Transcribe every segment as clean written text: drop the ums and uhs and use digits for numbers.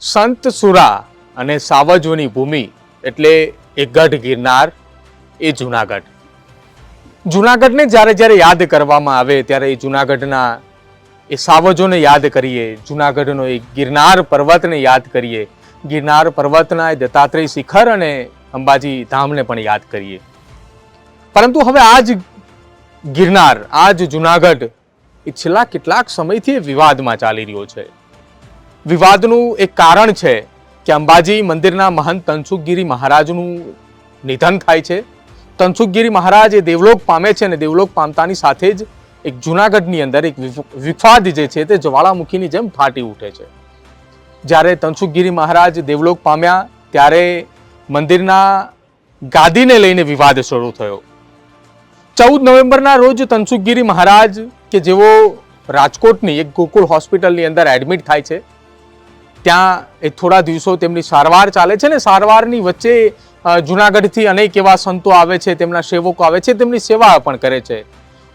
સંત સુરા અને સાવજોની ભૂમિ એટલે એ ગઢ ગિરનાર, એ જુનાગઢ. જુનાગઢને જ્યારે જ્યારે યાદ કરવામાં આવે ત્યારે એ જુનાગઢના એ સાવજોને યાદ કરીએ, જુનાગઢનો એ ગિરનાર પર્વતને યાદ કરીએ, ગિરનાર પર્વતના એ દત્તાત્રેય શિખર અને અંબાજી ધામને પણ યાદ કરીએ. પરંતુ હવે આ જ ગિરનાર, આ જ જુનાગઢ એ છેલ્લા કેટલાક સમયથી વિવાદમાં ચાલી રહ્યો છે. વિવાદનું એક કારણ છે કે અંબાજી મંદિરના મહંત તનસુખગીરી મહારાજનું નિધન થાય છે. તનસુખગીરી મહારાજ એ દેવલોક પામે છે અને દેવલોક પામતાની સાથે જ એક જુનાગઢની અંદર એક વિવાદ જે છે તે જ્વાળામુખીની જેમ ફાટી ઉઠે છે. જ્યારે તનસુખગીરી મહારાજ દેવલોક પામ્યા ત્યારે મંદિરના ગાદીને લઈને વિવાદ શરૂ થયો. 14 નવેમ્બરના રોજ તનસુખગીરી મહારાજ કે જેઓ રાજકોટની એક ગોકુળ હોસ્પિટલની અંદર એડમિટ થાય છે, ત્યાં એ થોડા દિવસો તેમની સારવાર ચાલે છે ને સારવારની વચ્ચે જુનાગઢથી અનેક એવા સંતો આવે છે, તેમના સેવકો આવે છે, તેમની સેવા પણ કરે છે.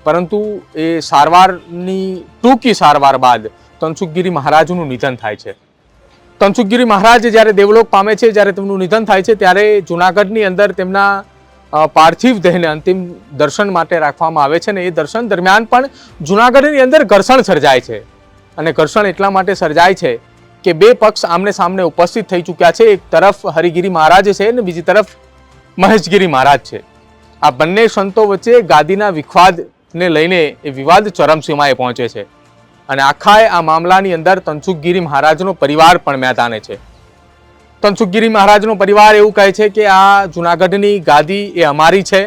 પરંતુ એ સારવારની ટૂંકી સારવાર બાદ તનસુખગીરી મહારાજનું નિધન થાય છે. તનસુખગીરી મહારાજ જ્યારે દેવલોક પામે છે, જ્યારે તેમનું નિધન થાય છે ત્યારે જુનાગઢની અંદર તેમના પાર્થિવ દેહને અંતિમ દર્શન માટે રાખવામાં આવે છે. ને એ દર્શન દરમિયાન પણ જુનાગઢની અંદર ઘર્ષણ સર્જાય છે. અને ઘર્ષણ એટલા માટે સર્જાય છે કે બે પક્ષ આમને સામને ઉપસ્થિત થઈ ચૂક્યા છે. એક તરફ હરિગીરી મહારાજ છે અને બીજી તરફ મહેશગીરી મહારાજ છે. આ બંને સંતો વચ્ચે ગાદીના વિવાદને લઈને એ વિવાદ ચરમસીમાએ પહોંચે છે. અને આખા આ મામલાની અંદર તનસુખગીરી મહારાજનો પરિવાર પણ મેદાને છે. તનસુખગીરી મહારાજનો પરિવાર એવું કહે છે કે આ જુનાગઢની ગાદી એ અમારી છે.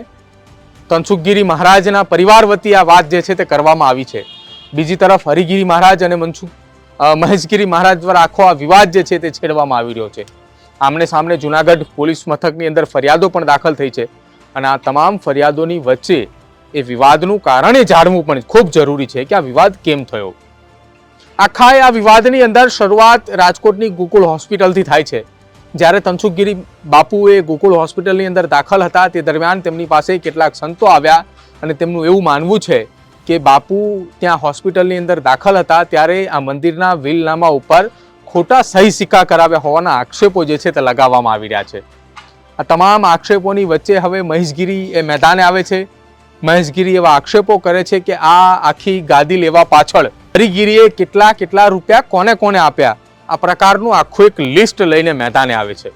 તનસુખગીરી મહારાજના પરિવાર વતી આ વાત જે છે તે કરવામાં આવી છે. બીજી તરફ હરિગીરી મહારાજ અને મહેશગીરી મહારાજ દ્વારા આખો આ વિવાદ જે છે તે છેડવામાં આવી રહ્યો છે. આમને સામને જુનાગઢ પોલીસ મથકની અંદર ફરિયાદો પણ દાખલ થઈ છે. અને આ તમામ ફરિયાદોની વચ્ચે એ વિવાદનું કારણ એ જાણવું પણ ખૂબ જરૂરી છે કે આ વિવાદ કેમ થયો. આખા આ વિવાદની અંદર શરૂઆત રાજકોટની ગોકુળ હોસ્પિટલથી થાય છે. જ્યારે તનસુખગીરી બાપુ એ ગોકુળ હોસ્પિટલની અંદર દાખલ હતા તે દરમિયાન તેમની પાસે કેટલાક સંતો આવ્યા અને તેમનું એવું માનવું છે કે બાપુ ત્યાં હોસ્પિટલની અંદર દાખલ હતા ત્યારે આ મંદિરના વીલનામા ઉપર ખોટા સહી સિક્કા કરાવ્યા હોવાના આક્ષેપો જે છે તે લગાવવામાં આવી રહ્યા છે. આ તમામ આક્ષેપોની વચ્ચે હવે મહેશગીરી એ મેદાને આવે છે. મહેશગીરી એવા આક્ષેપો કરે છે કે આ આખી ગાદી લેવા પાછળ હરિગીરીએ કેટલા રૂપિયા કોને કોને આપ્યા, આ પ્રકારનું આખું એક લિસ્ટ લઈને મેદાને આવે છે.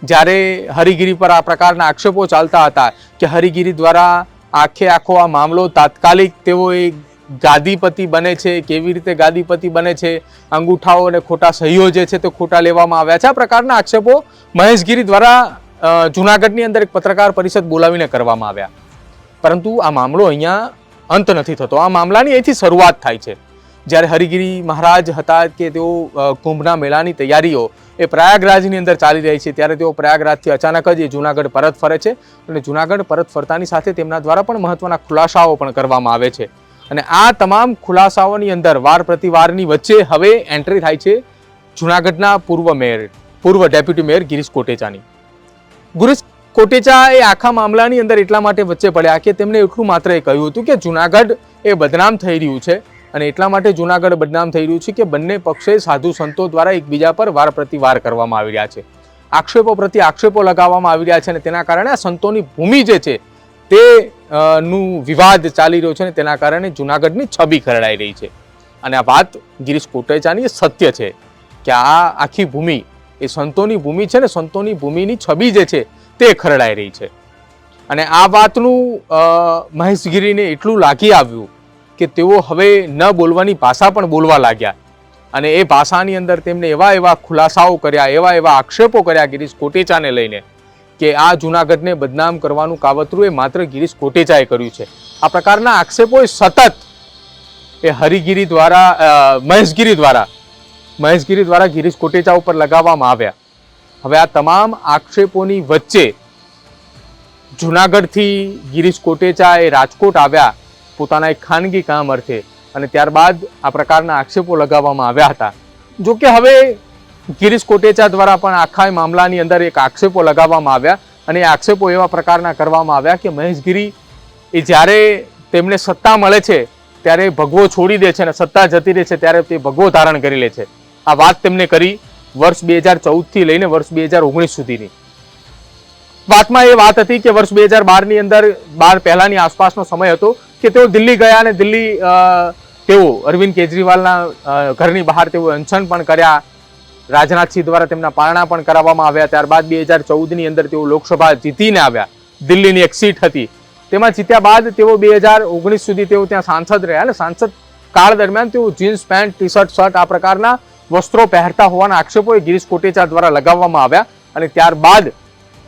જ્યારે હરિગીરી પર આ પ્રકારના આક્ષેપો ચાલતા હતા કે હરિગીરી દ્વારા આખો આ મામલો તાત્કાલિક તેઓ એ ગાદીપતિ બને છે, કેવી રીતે ગાદીપતિ બને છે, અંગૂઠાઓ અને ખોટા સહીઓ જે છે તે ખોટા લેવામાં આવ્યા છે, આ પ્રકારના આક્ષેપો મહેશગીરી દ્વારા જુનાગઢની અંદર એક પત્રકાર પરિષદ બોલાવીને કરવામાં આવ્યા. પરંતુ આ મામલો અહીંયા અંત નથી થતો. આ મામલાની અહીંથી શરૂઆત થાય છે. જ્યારે હરિગીરી મહારાજ હતા કે તેઓ કુંભના મેળાની તૈયારીઓ એ પ્રયાગરાજની અંદર ચાલી રહી છે ત્યારે તેઓ પ્રયાગરાજથી અચાનક જ એ જુનાગઢ પરત ફરે છે. અને જુનાગઢ પરત ફરતાની સાથે તેમના દ્વારા પણ મહત્વના ખુલાસાઓ પણ કરવામાં આવે છે. અને આ તમામ ખુલાસાઓની અંદર વાર પ્રતિવારની વચ્ચે હવે એન્ટ્રી થાય છે જુનાગઢના પૂર્વ ડેપ્યુટી મેયર ગિરીશ કોટેચાની. ગિરીશ કોટેચા એ આખા મામલાની અંદર એટલા માટે વચ્ચે પડ્યા કે તેમણે એટલું માત્ર એ કહ્યું હતું કે જુનાગઢ એ બદનામ થઈ રહ્યું છે. અને એટલા માટે જુનાગઢ બદનામ થઈ રહ્યું છે કે બંને પક્ષે સાધુ સંતો દ્વારા એકબીજા પર વાર પ્રતિવાર કરવામાં આવી રહ્યા છે, આક્ષેપો પ્રતિ આક્ષેપો લગાવવામાં આવી રહ્યા છે. અને તેના કારણે આ સંતોની ભૂમિ જે છે તે નું વિવાદ ચાલી રહ્યો છે અને તેના કારણે જુનાગઢની છબી ખરડાઈ રહી છે. અને આ વાત ગિરીશ કોટેચાની સત્ય છે કે આ આખી ભૂમિ એ સંતોની ભૂમિ છે ને સંતોની ભૂમિની છબી જે છે તે ખરડાઈ રહી છે. અને આ વાતનું મહેશગીરીને એટલું લાગી આવ્યું કે તેઓ હવે ન બોલવાની ભાષા પણ બોલવા લાગ્યા. અને એ ભાષાની અંદર તેમને એવા ખુલાસાઓ કર્યા, એવા આક્ષેપો કર્યા ગિરીશ કોટેચાને લઈને કે આ જુનાગઢને બદનામ કરવાનું કાવતરું એ માત્ર ગિરીશ કોટેચાએ કર્યું છે. આ પ્રકારના આક્ષેપો એ સતત એ હરિગીરી દ્વારા મહેશગીરી દ્વારા ગિરીશ કોટેચા ઉપર લગાવવામાં આવ્યા. હવે આ તમામ આક્ષેપોની વચ્ચે જુનાગઢથી ગિરીશ કોટેચા એ રાજકોટ આવ્યા પોતાના એક ખાનગી કામ અર્થે. અને ત્યારબાદ આ પ્રકારના આક્ષેપો લગાવવામાં આવ્યા હતા. જો કે હવે ગિરીશ કોટેચા દ્વારા પણ આખા મામલાની અંદર એક આક્ષેપો લગાવવામાં આવ્યા. અને એ આક્ષેપો એવા પ્રકારના કરવામાં આવ્યા કે મહેશગીરી એ જ્યારે તેમને સત્તા મળે છે ત્યારે ભગવો છોડી દે છે અને સત્તા જતી રહે છે ત્યારે તે ભગવો ધારણ કરી લે છે. આ વાત તેમને કરી વર્ષ 2014 થી લઈને વર્ષ 2019 સુધીની વાતમાં એ વાત હતી કે વર્ષ 2012 ની અંદર 12 પહેલાની આસપાસનો સમય હતો કે તેઓ દિલ્હી ગયા અને દિલ્હી તેઓ અરવિંદ કેજરીવાલના ઘરની બહાર તેઓ અનશન પણ કર્યા. રાજનાથસિંહ દ્વારા તેમના પારણા પણ કરાવવામાં આવ્યા. ત્યારબાદ 2014 ની અંદર તેઓ લોકસભા જીતીને આવ્યા. દિલ્હીની એક સીટ હતી તેમાં જીત્યા બાદ તેઓ 2019 સુધી તેઓ ત્યાં સાંસદ રહ્યા અને સાંસદ કાળ દરમિયાન તેઓ jeans pant, T shirt, shirt આ પ્રકારના વસ્ત્રો પહેરતા હોવાના આક્ષેપો ગિરીશ કોટેચા દ્વારા લગાવવામાં આવ્યા અને ત્યારબાદ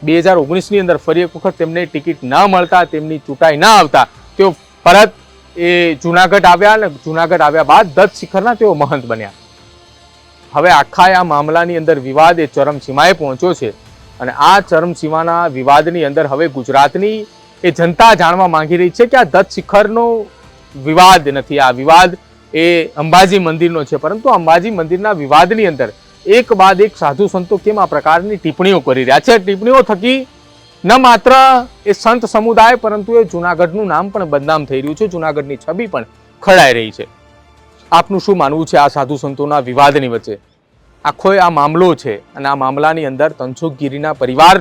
2019 ની અંદર ફરી એક વખત તેમને ટિકિટ ન મળતા, તેમની ચૂંટાઈ ન આવતા તેઓ પરત એ જુનાગઢ આવ્યા અને જુનાગઢ આવ્યા બાદ દત્ત શિખરના તેઓ મહંત બન્યા. હવે આખા આ મામલાની અંદર વિવાદ એ ચરમસીમાએ પહોંચ્યો છે અને આ ચરમસીમાના વિવાદની અંદર હવે ગુજરાતની એ જનતા જાણવા માંગી રહી છે કે આ દત્ત શિખરનો વિવાદ નથી, આ વિવાદ એ અંબાજી મંદિરનો છે. પરંતુ અંબાજી મંદિરના વિવાદની અંદર એક બાદ એક સાધુ સંતો કેમ આ પ્રકારની ટિપ્પણીઓ કરી રહ્યા છે? ટિપ્પણીઓ થકી ન માત્ર એ સંત સમુદાય પરંતુ એ જુનાગઢનું નામ પણ બદનામ થઈ રહ્યું છે, જુનાગઢની છબી પણ ખડાઈ રહી છે. આપનું શું માનવું છે આ સાધુ સંતોના વિવાદની વચ્ચે? આખો આ મામલો છે અને આ મામલાની અંદર તનસુખગીરીના પરિવાર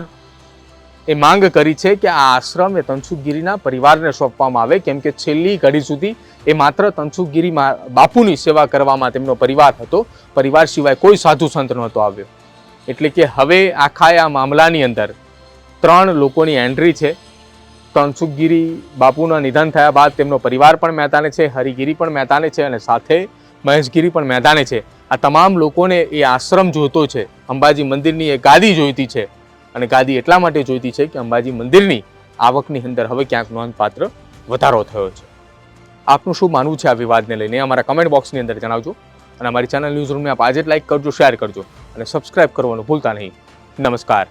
એ માંગ કરી છે કે આ આશ્રમ એ તનસુખગીરીના પરિવારને સોંપવામાં આવે, કેમ કે છેલ્લી ઘડી સુધી એ માત્ર તનસુખગીરી બાપુની સેવા કરવામાં તેમનો પરિવાર હતો, પરિવાર સિવાય કોઈ સાધુ સંત નહોતો આવ્યો. એટલે કે હવે આખા આ મામલાની અંદર 3 લોકોની એન્ટ્રી છે. તનસુખગીરી બાપુના નિધન થયા બાદ તેમનો પરિવાર પણ મેદાને છે, હરિગીરી પણ મેદાને છે અને સાથે મહેશગીરી પણ મેદાને છે. આ તમામ લોકોને એ આશ્રમ જોઈતો છે, અંબાજી મંદિરની એ ગાદી જોઈતી છે અને ગાદી એટલા માટે જોઈતી છે કે અંબાજી મંદિરની આવકની અંદર હવે ક્યાંક નોંધપાત્ર વધારો થયો છે. આપનું શું માનવું છે આ વિવાદને લઈને? અમારા કમેન્ટ બોક્સની અંદર જણાવજો અને અમારી ચેનલ ન્યૂઝ રૂમને આપ આજે જ લાઈક કરજો, શેર કરજો અને સબસ્ક્રાઇબ કરવાનું ભૂલતા નહીં. નમસ્કાર.